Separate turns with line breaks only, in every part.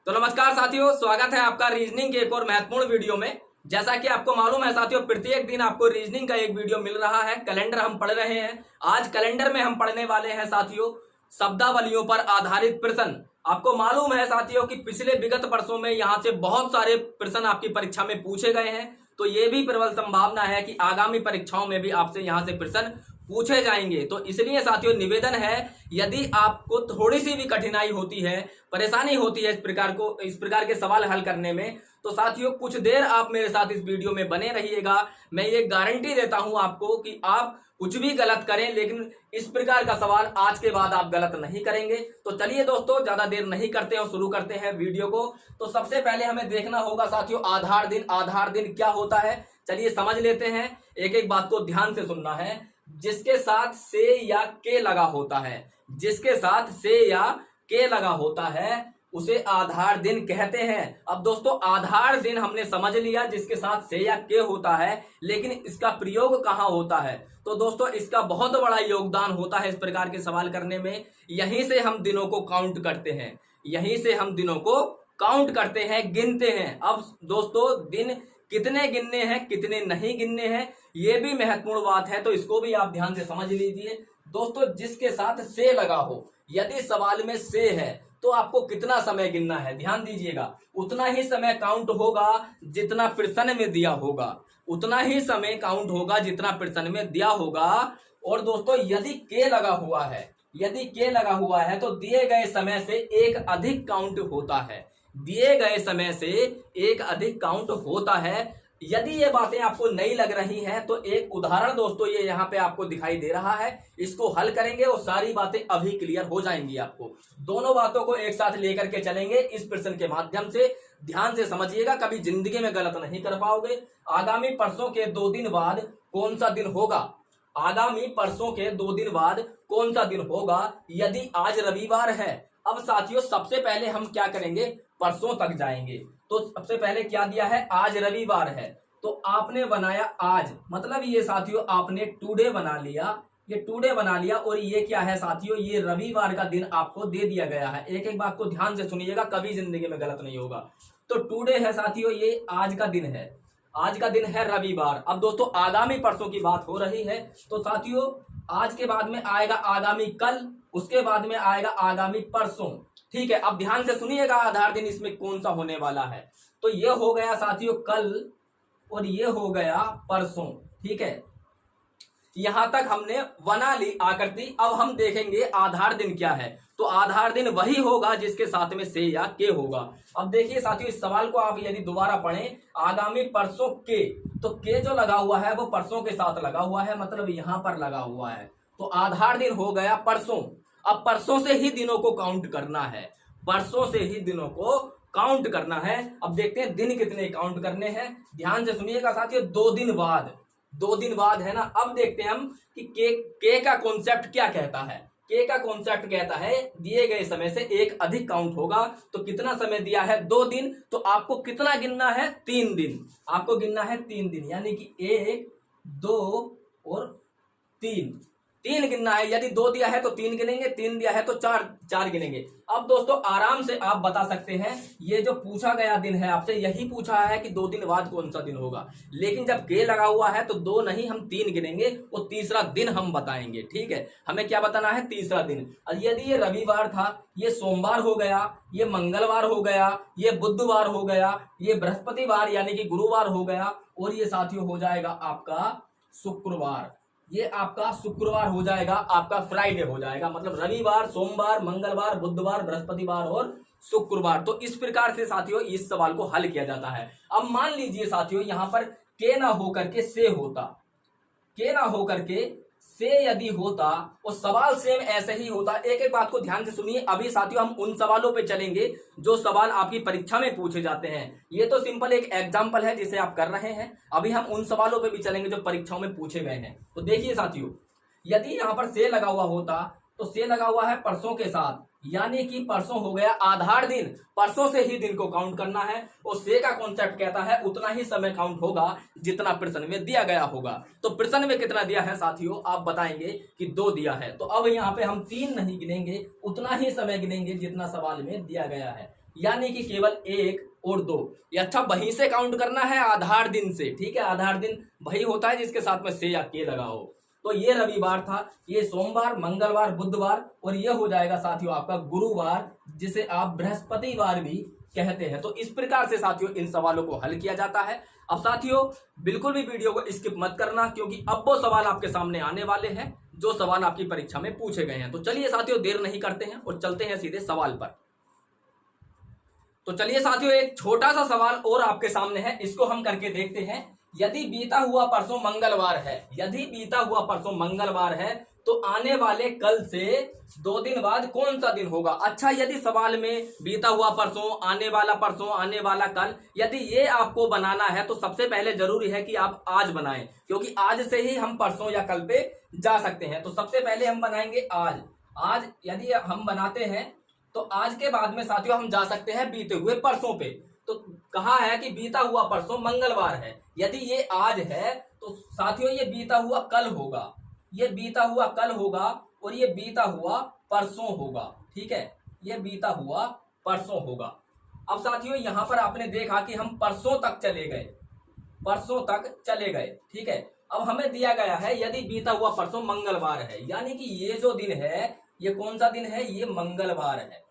तो नमस्कार साथियों, स्वागत है आपका रीजनिंग के एक और महत्वपूर्ण वीडियो में। जैसा कि आपको मालूम है साथियों, प्रत्येक दिन आपको रीजनिंग का एक वीडियो मिल रहा है। कैलेंडर हम पढ़ रहे हैं। आज कैलेंडर में हम पढ़ने वाले हैं साथियों शब्दावलियों पर आधारित प्रश्न। आपको मालूम है साथियों कि पिछले विगत वर्षों में यहाँ से बहुत सारे प्रश्न आपकी परीक्षा में पूछे गए हैं। तो ये भी प्रबल संभावना है कि आगामी परीक्षाओं में भी आपसे यहाँ से प्रश्न पूछे जाएंगे। तो इसलिए साथियों निवेदन है, यदि आपको थोड़ी सी भी कठिनाई होती है, परेशानी होती है इस प्रकार के सवाल हल करने में, तो साथियों कुछ देर आप मेरे साथ इस वीडियो में बने रहिएगा। मैं ये गारंटी देता हूं आपको कि आप कुछ भी गलत करें, लेकिन इस प्रकार का सवाल आज के बाद आप गलत नहीं करेंगे। तो चलिए दोस्तों, ज्यादा देर नहीं करते हैं, शुरू करते हैं वीडियो को। तो सबसे पहले हमें देखना होगा साथियों आधार दिन। आधार दिन क्या होता है, चलिए समझ लेते हैं। एक एक बात को ध्यान से सुनना है। जिसके साथ से या के लगा होता है, जिसके साथ से या के लगा होता है उसे आधार दिन कहते हैं। अब दोस्तों आधार दिन हमने समझ लिया, जिसके साथ से या के होता है, लेकिन इसका प्रयोग कहाँ होता है? तो दोस्तों इसका बहुत बड़ा योगदान होता है इस प्रकार के सवाल करने में। यहीं से हम दिनों को काउंट करते हैं, यहीं से हम दिनों को काउंट करते हैं, गिनते हैं। अब दोस्तों दिन कितने गिनने हैं, कितने नहीं गिनने हैं, ये भी महत्वपूर्ण बात है। तो इसको भी आप ध्यान से समझ लीजिए दोस्तों। जिसके साथ से लगा हो, यदि सवाल में से है तो आपको कितना समय गिनना है, ध्यान दीजिएगा। उतना ही समय काउंट होगा जितना प्रश्न में दिया होगा, उतना ही समय काउंट होगा जितना प्रश्न में दिया होगा। और दोस्तों यदि के लगा हुआ है, यदि के लगा हुआ है तो दिए गए समय से एक अधिक काउंट होता है, दिए गए समय से एक अधिक काउंट होता है। यदि ये बातें आपको नई लग रही हैं तो एक उदाहरण दोस्तों ये यहाँ पे आपको दिखाई दे रहा है, इसको हल करेंगे और सारी बातें अभी क्लियर हो जाएंगी। आपको दोनों बातों को एक साथ लेकर के चलेंगे इस प्रश्न के माध्यम से। ध्यान से समझिएगा, कभी जिंदगी में गलत नहीं कर पाओगे। आगामी परसों के 2 दिन बाद कौन सा दिन होगा? आगामी परसों के 2 दिन बाद कौन सा दिन होगा यदि आज रविवार है? अब साथियों सबसे पहले हम क्या करेंगे, परसों तक जाएंगे। तो सबसे पहले क्या दिया है, आज रविवार है तो आपने बनाया आज, मतलब ये साथियों आपने टुडे बना लिया, ये टुडे बना लिया। और ये क्या है साथियों, ये रविवार का दिन आपको दे दिया गया है। एक एक बात को ध्यान से सुनिएगा, कभी जिंदगी में गलत नहीं होगा। तो टुडे है साथियों, ये आज का दिन है, आज का दिन है रविवार। अब दोस्तों आगामी परसों की बात हो रही है, तो साथियों आज के बाद में आएगा आगामी कल, उसके बाद में आएगा आगामी परसों। ठीक है, अब ध्यान से सुनिएगा आधार दिन इसमें कौन सा होने वाला है। तो ये हो गया साथियों कल और ये हो गया परसों। ठीक है, यहां तक हमने बना ली आकृति। अब हम देखेंगे आधार दिन क्या है। तो आधार दिन वही होगा जिसके साथ में से या के होगा। अब देखिए साथियों इस सवाल को आप यदि दोबारा पढ़ें, आगामी परसों के, तो के जो लगा हुआ है वो परसों के साथ लगा हुआ है, मतलब यहां पर लगा हुआ है। तो आधार दिन हो गया परसों। अब परसों से ही दिनों को काउंट करना है, परसों से ही दिनों को काउंट करना है। अब देखते हैं दिन कितने काउंट करने हैं। ध्यान से सुनिएगा साथियों, 2 दिन बाद, 2 दिन बाद है ना। अब देखते हैं हम कि के का कॉन्सेप्ट क्या कहता है। के का कॉन्सेप्ट कहता है दिए गए समय से एक अधिक काउंट होगा। तो कितना समय दिया है, 2 दिन, तो आपको कितना गिनना है, 3 दिन। आपको गिनना है 3 दिन, यानी कि 1, 2 और 3, 3 गिनना है। यदि 2 दिया है तो 3 गिनेंगे, 3 दिया है तो 4 गिनेंगे। अब दोस्तों आराम से आप बता सकते हैं, ये जो पूछा गया दिन है आपसे, यही पूछा है कि 2 दिन बाद कौन सा दिन होगा। लेकिन जब के लगा हुआ है तो 2 नहीं, हम 3 गिनेंगे और तीसरा दिन हम बताएंगे। ठीक है, हमें क्या बताना है, तीसरा दिन। यदि ये रविवार था, ये सोमवार हो गया, ये मंगलवार हो गया, ये बुधवार हो गया, ये बृहस्पतिवार यानी कि गुरुवार हो गया, और ये साथियों हो जाएगा आपका शुक्रवार। ये आपका शुक्रवार हो जाएगा, आपका फ्राइडे हो जाएगा। मतलब रविवार, सोमवार, मंगलवार, बुधवार, बृहस्पतिवार और शुक्रवार। तो इस प्रकार से साथियों इस सवाल को हल किया जाता है। अब मान लीजिए साथियों यहां पर के ना होकर के से होता, के ना होकर के से यदि होता और सवाल सेम ऐसे ही होता। एक एक बात को ध्यान से सुनिए। अभी साथियों हम उन सवालों पे चलेंगे जो सवाल आपकी परीक्षा में पूछे जाते हैं। ये तो सिंपल एक एग्जांपल है जिसे आप कर रहे हैं। अभी हम उन सवालों पे भी चलेंगे जो परीक्षाओं में पूछे गए हैं। तो देखिए साथियों, यदि यहाँ पर से लगा हुआ होता तो से लगा हुआ है परसों के साथ, यानी कि परसों हो गया आधार दिन। परसों से ही दिन को काउंट करना है और से का कॉन्सेप्ट कहता है उतना ही समय काउंट होगा जितना प्रश्न में दिया गया होगा। तो प्रश्न में कितना दिया है साथियों, आप बताएंगे कि 2 दिया है। तो अब यहाँ पे हम 3 नहीं गिनेंगे, उतना ही समय गिनेंगे जितना सवाल में दिया गया है। यानी कि केवल 1 और 2। अच्छा, वहीं से काउंट करना है, आधार दिन से। ठीक है, आधार दिन वही होता है जिसके साथ में से या के लगा हो। तो ये रविवार था, ये सोमवार, मंगलवार, बुधवार, और ये हो जाएगा साथियों आपका गुरुवार, जिसे आप बृहस्पतिवार भी कहते हैं। तो इस प्रकार से साथियों इन सवालों को हल किया जाता है। अब साथियों बिल्कुल भी वीडियो को स्किप मत करना, क्योंकि अब वो सवाल आपके सामने आने वाले हैं जो सवाल आपकी परीक्षा में पूछे गए हैं। तो चलिए साथियों देर नहीं करते हैं और चलते हैं सीधे सवाल पर। तो चलिए साथियों एक छोटा सा सवाल और आपके सामने है, इसको हम करके देखते हैं। यदि बीता हुआ परसों मंगलवार है, यदि बीता हुआ परसों मंगलवार है, तो आने वाले कल से 2 दिन बाद कौन सा दिन होगा। अच्छा, यदि सवाल में बीता हुआ परसों, आने वाला कल, यदि ये आपको बनाना है तो सबसे पहले जरूरी है कि आप आज बनाएं, क्योंकि आज से ही हम परसों या कल पे जा सकते हैं। तो सबसे पहले हम बनाएंगे आज यदि हम बनाते हैं तो आज के बाद में साथियों हम जा सकते हैं बीते हुए परसों पे। तो कहा है कि बीता हुआ परसों मंगलवार है, यदि ये आज है तो साथियों ये बीता हुआ कल होगा, ये बीता हुआ कल होगा, और ये बीता हुआ परसों होगा। ठीक है, ये बीता हुआ परसों होगा। अब साथियों यहां पर आपने देखा कि हम परसों तक चले गए, परसों तक चले गए। ठीक है, अब हमें दिया गया है यदि बीता हुआ परसों मंगलवार है, यानी कि ये जो दिन है ये कौन सा दिन है, ये मंगलवार है,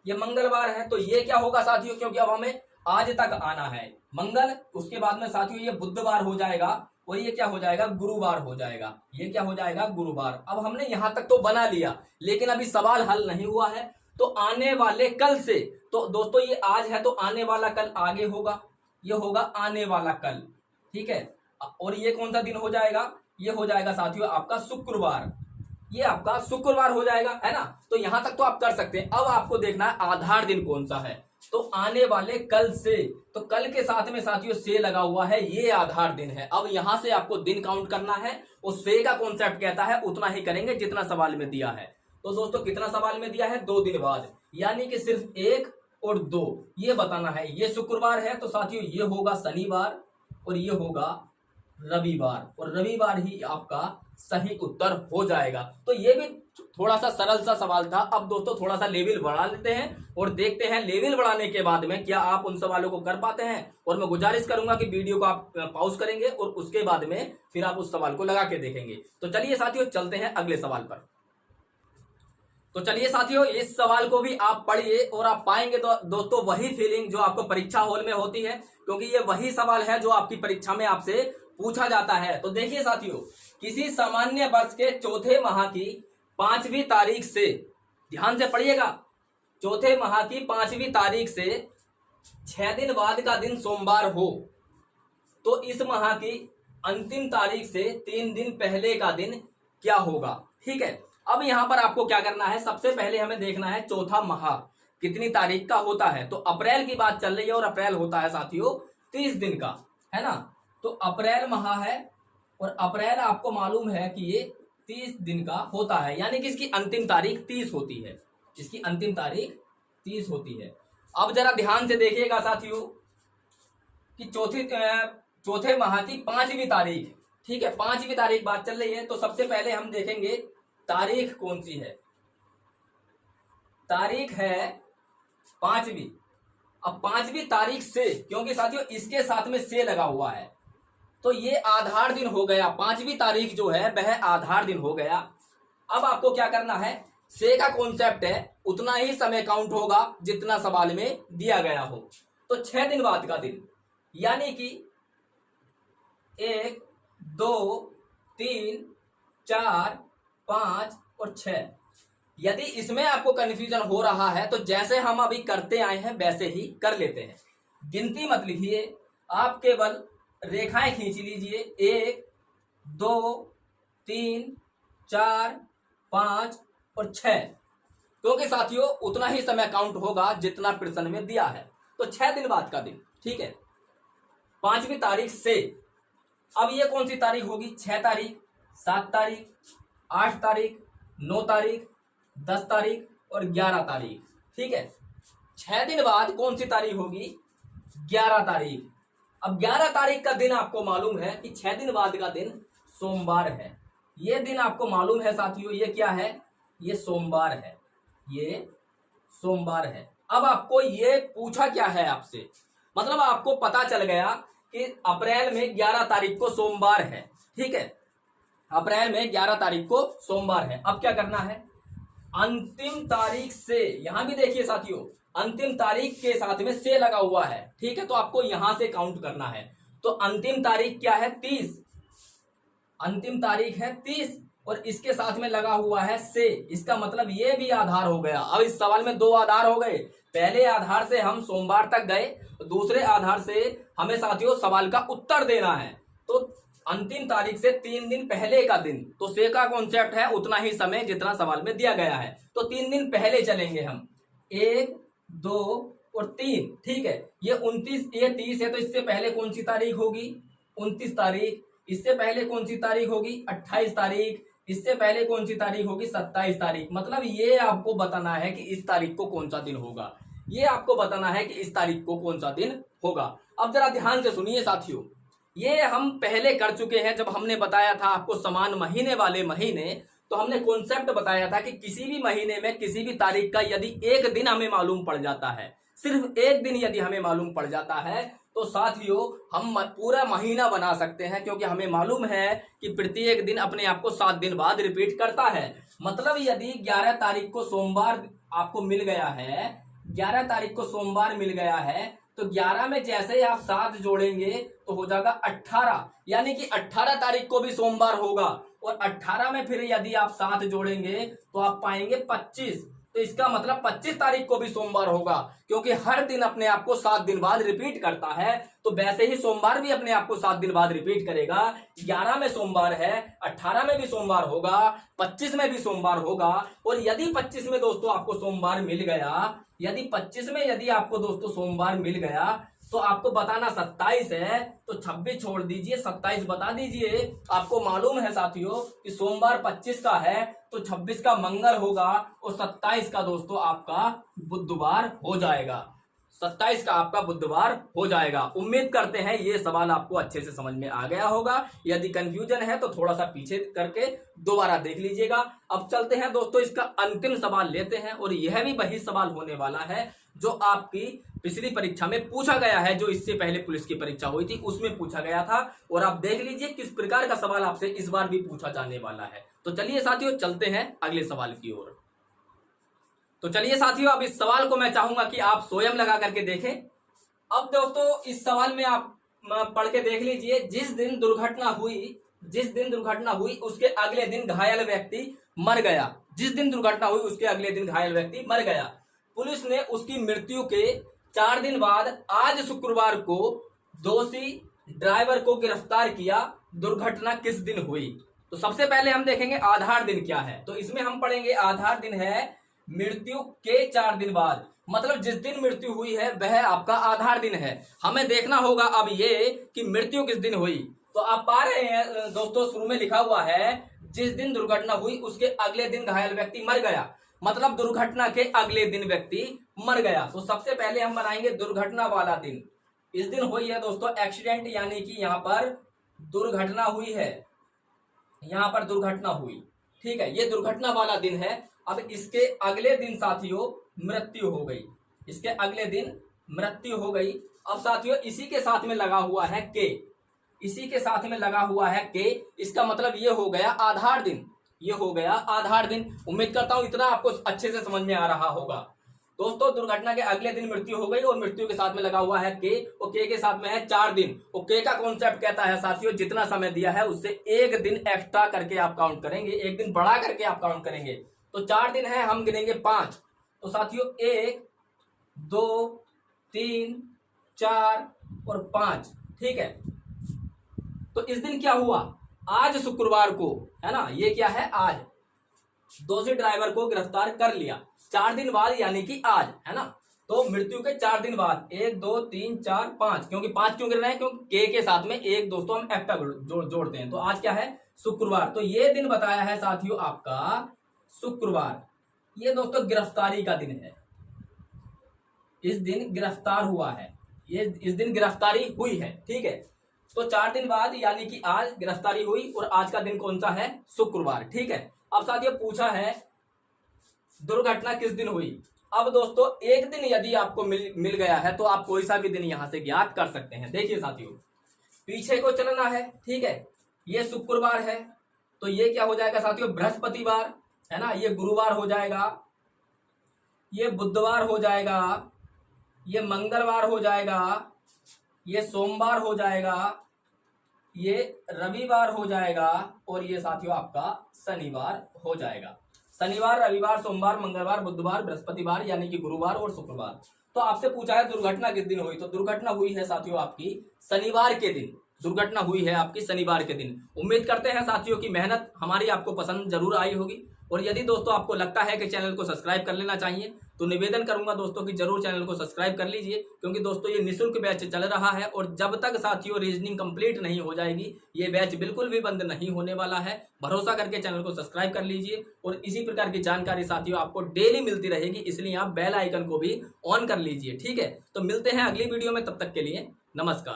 ये मंगलवार है। तो ये क्या होगा साथियों, क्योंकि अब हमें आज तक आना है मंगल, उसके बाद में साथियों ये बुधवार हो जाएगा, और ये क्या हो जाएगा, गुरुवार हो जाएगा, ये क्या हो जाएगा, गुरुवार। अब हमने यहां तक तो बना लिया, लेकिन अभी सवाल हल नहीं हुआ है। तो आने वाले कल से, तो दोस्तों ये आज है तो आने वाला कल आगे होगा, ये होगा आने वाला कल। ठीक है, और ये कौन सा दिन हो जाएगा, ये हो जाएगा साथियों आपका शुक्रवार, ये आपका शुक्रवार हो जाएगा, है ना। तो यहां तक तो आप कर सकते हैं। अब आपको देखना है आधार दिन कौन सा है, तो आने वाले कल से, तो कल के साथ में साथियों से लगा हुआ है, ये आधार दिन है। अब यहां से आपको दिन काउंट करना है, और से का कॉन्सेप्ट कहता है उतना ही करेंगे जितना सवाल में दिया है। तो दोस्तों कितना सवाल में दिया है, 2 दिन बाद, यानी कि सिर्फ 1 और 2 ये बताना है। ये शुक्रवार है तो साथियों ये होगा शनिवार, और ये होगा रविवार, और रविवार ही आपका सही उत्तर हो जाएगा। तो ये भी थोड़ा सा सरल सा सवाल था। अब दोस्तों थोड़ा सा लेवल बढ़ा लेते हैं और देखते हैं लेवल बढ़ाने के बाद में क्या आप उन सवालों को कर पाते हैं। और मैं गुजारिश करूंगा कि वीडियो को आप पॉज करेंगे और उसके बाद में फिर आप उस सवाल को लगा के देखेंगे। तो चलिए साथियों चलते हैं अगले सवाल पर। तो चलिए साथियों इस सवाल को भी आप पढ़िए और आप पाएंगे तो दोस्तों वही फीलिंग जो आपको परीक्षा हॉल में होती है, क्योंकि ये वही सवाल है जो आपकी परीक्षा में आपसे पूछा जाता है। तो देखिए साथियों, किसी सामान्य वर्ष के चौथे माह की 5वीं तारीख से, ध्यान से पढ़िएगा, चौथे माह की 5वीं तारीख से 6 दिन बाद का दिन सोमवार हो, तो इस माह की अंतिम तारीख से 3 दिन पहले का दिन क्या होगा। ठीक है, अब यहां पर आपको क्या करना है, सबसे पहले हमें देखना है चौथा माह कितनी तारीख का होता है। तो अप्रैल की बात चल रही है और अप्रैल होता है साथियों 30 दिन का, है ना। तो अप्रैल माह है और अप्रैल आपको मालूम है कि ये 30 दिन का होता है, यानी कि इसकी अंतिम तारीख 30 होती है, इसकी अंतिम तारीख 30 होती है। अब जरा ध्यान से देखिएगा साथियों कि चौथे माह की 5वीं तारीख, ठीक है 5वीं तारीख बात चल रही है। तो सबसे पहले हम देखेंगे तारीख कौन सी है, तारीख है 5वीं। अब 5वीं तारीख से, क्योंकि साथियों इसके साथ में से लगा हुआ है, तो ये आधार दिन हो गया। 5वीं तारीख जो है वह आधार दिन हो गया। अब आपको क्या करना है, से का कॉन्सेप्ट है उतना ही समय काउंट होगा जितना सवाल में दिया गया हो। तो 6 दिन बाद का दिन, यानी कि 1 2 3 4 5 और 6। यदि इसमें आपको कंफ्यूजन हो रहा है तो जैसे हम अभी करते आए हैं वैसे ही कर लेते हैं। गिनती मत लिखिए, आप केवल रेखाएं खींच लीजिए, 1 2 3 4 5 और 6, क्योंकि साथियों उतना ही समय काउंट होगा जितना प्रश्न में दिया है। तो 6 दिन बाद का दिन, ठीक है 5वीं तारीख से। अब ये कौन सी तारीख होगी, 6 तारीख, 7 तारीख, 8 तारीख, 9 तारीख, 10 तारीख और 11 तारीख। ठीक है, 6 दिन बाद कौन सी तारीख होगी, 11 तारीख। अब 11 तारीख का दिन आपको मालूम है कि 6 दिन बाद का दिन सोमवार है। ये दिन आपको मालूम है साथियों, ये क्या है, ये सोमवार है, ये सोमवार है। अब आपको ये पूछा क्या है आपसे, मतलब आपको पता चल गया कि अप्रैल में 11 तारीख को सोमवार है, ठीक है, अप्रैल में 11 तारीख को सोमवार है। अब क्या करना है, अंतिम तारीख से, यहां भी देखिए साथियों, अंतिम तारीख के साथ में से लगा हुआ है, ठीक है, तो आपको यहां से काउंट करना है। तो अंतिम तारीख क्या है, 30, अंतिम तारीख है 30 और इसके साथ में लगा हुआ है से, इसका मतलब ये भी आधार हो गया। अब इस सवाल में दो आधार हो गए, पहले आधार से हम सोमवार तक गए, दूसरे आधार से हमें साथियों सवाल का उत्तर देना है। तो अंतिम तारीख से 3 दिन पहले का दिन, तो से का कॉन्सेप्ट है उतना ही समय जितना सवाल में दिया गया है, तो 3 दिन पहले चलेंगे हम, 1, 2 और 3, ठीक है। ये 29, ये 30 है, तो इससे पहले कौन सी तारीख होगी, 29 तारीख। इससे पहले कौन सी तारीख होगी, 28 तारीख। इससे पहले कौन सी तारीख होगी, 27 तारीख। मतलब ये आपको बताना है कि इस तारीख को कौन सा दिन होगा, ये आपको बताना है कि इस तारीख को कौन सा दिन होगा। अब जरा ध्यान से सुनिए साथियों, ये हम पहले कर चुके हैं, जब हमने बताया था आपको समान महीने वाले महीने, तो हमने कॉन्सेप्ट बताया था कि किसी भी महीने में किसी भी तारीख का यदि एक दिन हमें मालूम पड़ जाता है, सिर्फ एक दिन यदि हमें मालूम पड़ जाता है, तो साथियों हम पूरा महीना बना सकते हैं, क्योंकि हमें मालूम है कि प्रत्येक दिन अपने आप को 7 दिन बाद रिपीट करता है। मतलब यदि 11 तारीख को सोमवार आपको मिल गया है, 11 तारीख को सोमवार मिल गया है, तो 11 में जैसे ही आप 7 जोड़ेंगे तो हो जाएगा 18, यानी कि 18 तारीख को भी सोमवार होगा, और 18 में फिर यदि आप 7 जोड़ेंगे तो आप पाएंगे 25, तो इसका मतलब 25 तारीख को भी सोमवार होगा, क्योंकि हर दिन अपने आप को 7 दिन बाद रिपीट करता है। तो वैसे ही सोमवार भी अपने आप को 7 दिन बाद रिपीट करेगा। 11 में सोमवार है, 18 में भी सोमवार होगा, 25 में भी सोमवार होगा। और यदि 25 में दोस्तों आपको सोमवार मिल गया, यदि 25 में यदि आपको दोस्तों सोमवार मिल गया, तो आपको बताना 27 है, तो 26 छोड़ दीजिए, 27 बता दीजिए। आपको मालूम है साथियों कि सोमवार 25 का है, तो 26 का मंगल होगा और 27 का दोस्तों आपका बुधवार हो जाएगा, 27 का आपका बुधवार हो जाएगा। उम्मीद करते हैं ये सवाल आपको अच्छे से समझ में आ गया होगा। यदि कंफ्यूजन है तो थोड़ा सा पीछे करके दोबारा देख लीजिएगा। अब चलते हैं दोस्तों, इसका अंतिम सवाल लेते हैं, और यह भी वही सवाल होने वाला है जो आपकी पिछली परीक्षा में पूछा गया है, जो इससे पहले पुलिस की परीक्षा हुई थी उसमें पूछा गया था। और आप देख लीजिए किस प्रकार का सवाल आपसे इस बार भी पूछा जाने वाला है। तो चलिए साथियों चलते हैं अगले सवाल की ओर। तो चलिए साथियों, अब इस सवाल को मैं चाहूंगा कि आप स्वयं लगा करके देखें। अब दोस्तों इस सवाल में आप पढ़ के देख लीजिए, जिस दिन दुर्घटना हुई उसके अगले दिन घायल व्यक्ति मर गया। जिस दिन दुर्घटना हुई उसके अगले दिन घायल व्यक्ति मर गया। पुलिस ने उसकी मृत्यु के 4 दिन बाद आज शुक्रवार को दोषी ड्राइवर को गिरफ्तार किया। दुर्घटना किस दिन हुई? तो सबसे पहले हम देखेंगे आधार दिन क्या है। तो इसमें हम पढ़ेंगे आधार दिन है मृत्यु के 4 दिन बाद, मतलब जिस दिन मृत्यु हुई है वह आपका आधार दिन है। हमें देखना होगा अब ये कि मृत्यु किस दिन हुई। तो आप पा रहे हैं दोस्तों, शुरू में लिखा हुआ है जिस दिन दुर्घटना हुई उसके अगले दिन घायल व्यक्ति मर गया, मतलब दुर्घटना के अगले दिन व्यक्ति मर गया। तो सबसे पहले हम बनाएंगे दुर्घटना वाला दिन। इस दिन हुई है दोस्तों एक्सीडेंट, यानी कि यहाँ पर दुर्घटना हुई है, यहाँ पर दुर्घटना हुई, ठीक है, ये दुर्घटना वाला दिन है। अब इसके अगले दिन साथियों मृत्यु हो गई, इसके अगले दिन मृत्यु हो गई। अब साथियों इसी के साथ में लगा हुआ है के, इसी के साथ में लगा हुआ है के, इसका मतलब ये हो गया आधार दिन, ये हो गया आधार दिन। उम्मीद करता हूं इतना आपको अच्छे से समझ में आ रहा होगा। दोस्तों दुर्घटना के अगले दिन मृत्यु हो गई और मृत्यु के साथ में लगा हुआ है के, और के साथ में है 4 दिन। और के का कॉन्सेप्ट कहता है साथियों जितना समय दिया है उससे 1 दिन एक्स्ट्रा करके आप काउंट करेंगे, 1 दिन बढ़ा करके आप काउंट करेंगे। तो 4 दिन है, हम गिनेंगे 5। तो साथियों 1, 2, 3, 4 और 5, ठीक है। तो इस दिन क्या हुआ, आज शुक्रवार को, है ना, ये क्या है आज, दोषी ड्राइवर को गिरफ्तार कर लिया 4 दिन बाद, यानी कि आज, है ना। तो मृत्यु के 4 दिन बाद 1, 2, 3, 4, 5, क्योंकि 5 क्यों गिर रहे हैं, क्योंकि के साथ में एक दोस्तों हम एक्स्ट्रा जोड़ते हैं। तो आज क्या है, शुक्रवार। तो ये दिन बताया है साथियों आपका शुक्रवार। ये दोस्तों गिरफ्तारी का दिन है, इस दिन गिरफ्तार हुआ है, ये इस दिन गिरफ्तारी हुई है, ठीक है। तो 4 दिन बाद यानी कि आज गिरफ्तारी हुई, और आज का दिन कौन सा है, शुक्रवार, ठीक है। अब साथियों पूछा है दुर्घटना किस दिन हुई। अब दोस्तों एक दिन यदि आपको मिल गया है तो आप कोई सा भी दिन यहां से ज्ञात कर सकते हैं। देखिए साथियों, पीछे को चलना है, ठीक है। ये शुक्रवार है तो ये क्या हो जाएगा साथियों, बृहस्पतिवार, है ना। ये गुरुवार हो जाएगा, ये बुधवार हो जाएगा, ये मंगलवार हो जाएगा, ये सोमवार हो जाएगा, ये रविवार हो जाएगा और ये साथियों आपका शनिवार हो जाएगा। शनिवार, रविवार, सोमवार, मंगलवार, बुधवार, बृहस्पतिवार यानी कि गुरुवार और शुक्रवार। तो आपसे पूछा है दुर्घटना किस दिन हुई, तो दुर्घटना हुई है साथियों आपकी शनिवार के दिन। दुर्घटना हुई है आपकी शनिवार के दिन। उम्मीद करते हैं साथियों की मेहनत हमारी आपको पसंद जरूर आई होगी। और यदि दोस्तों आपको लगता है कि चैनल को सब्सक्राइब कर लेना चाहिए तो निवेदन करूंगा दोस्तों कि जरूर चैनल को सब्सक्राइब कर लीजिए, क्योंकि दोस्तों ये निःशुल्क बैच चल रहा है और जब तक साथियों रीजनिंग कंप्लीट नहीं हो जाएगी ये बैच बिल्कुल भी बंद नहीं होने वाला है। भरोसा करके चैनल को सब्सक्राइब कर लीजिए और इसी प्रकार की जानकारी साथियों आपको डेली मिलती रहेगी, इसलिए आप बेल आइकन को भी ऑन कर लीजिए, ठीक है। तो मिलते हैं अगली वीडियो में, तब तक के लिए नमस्कार।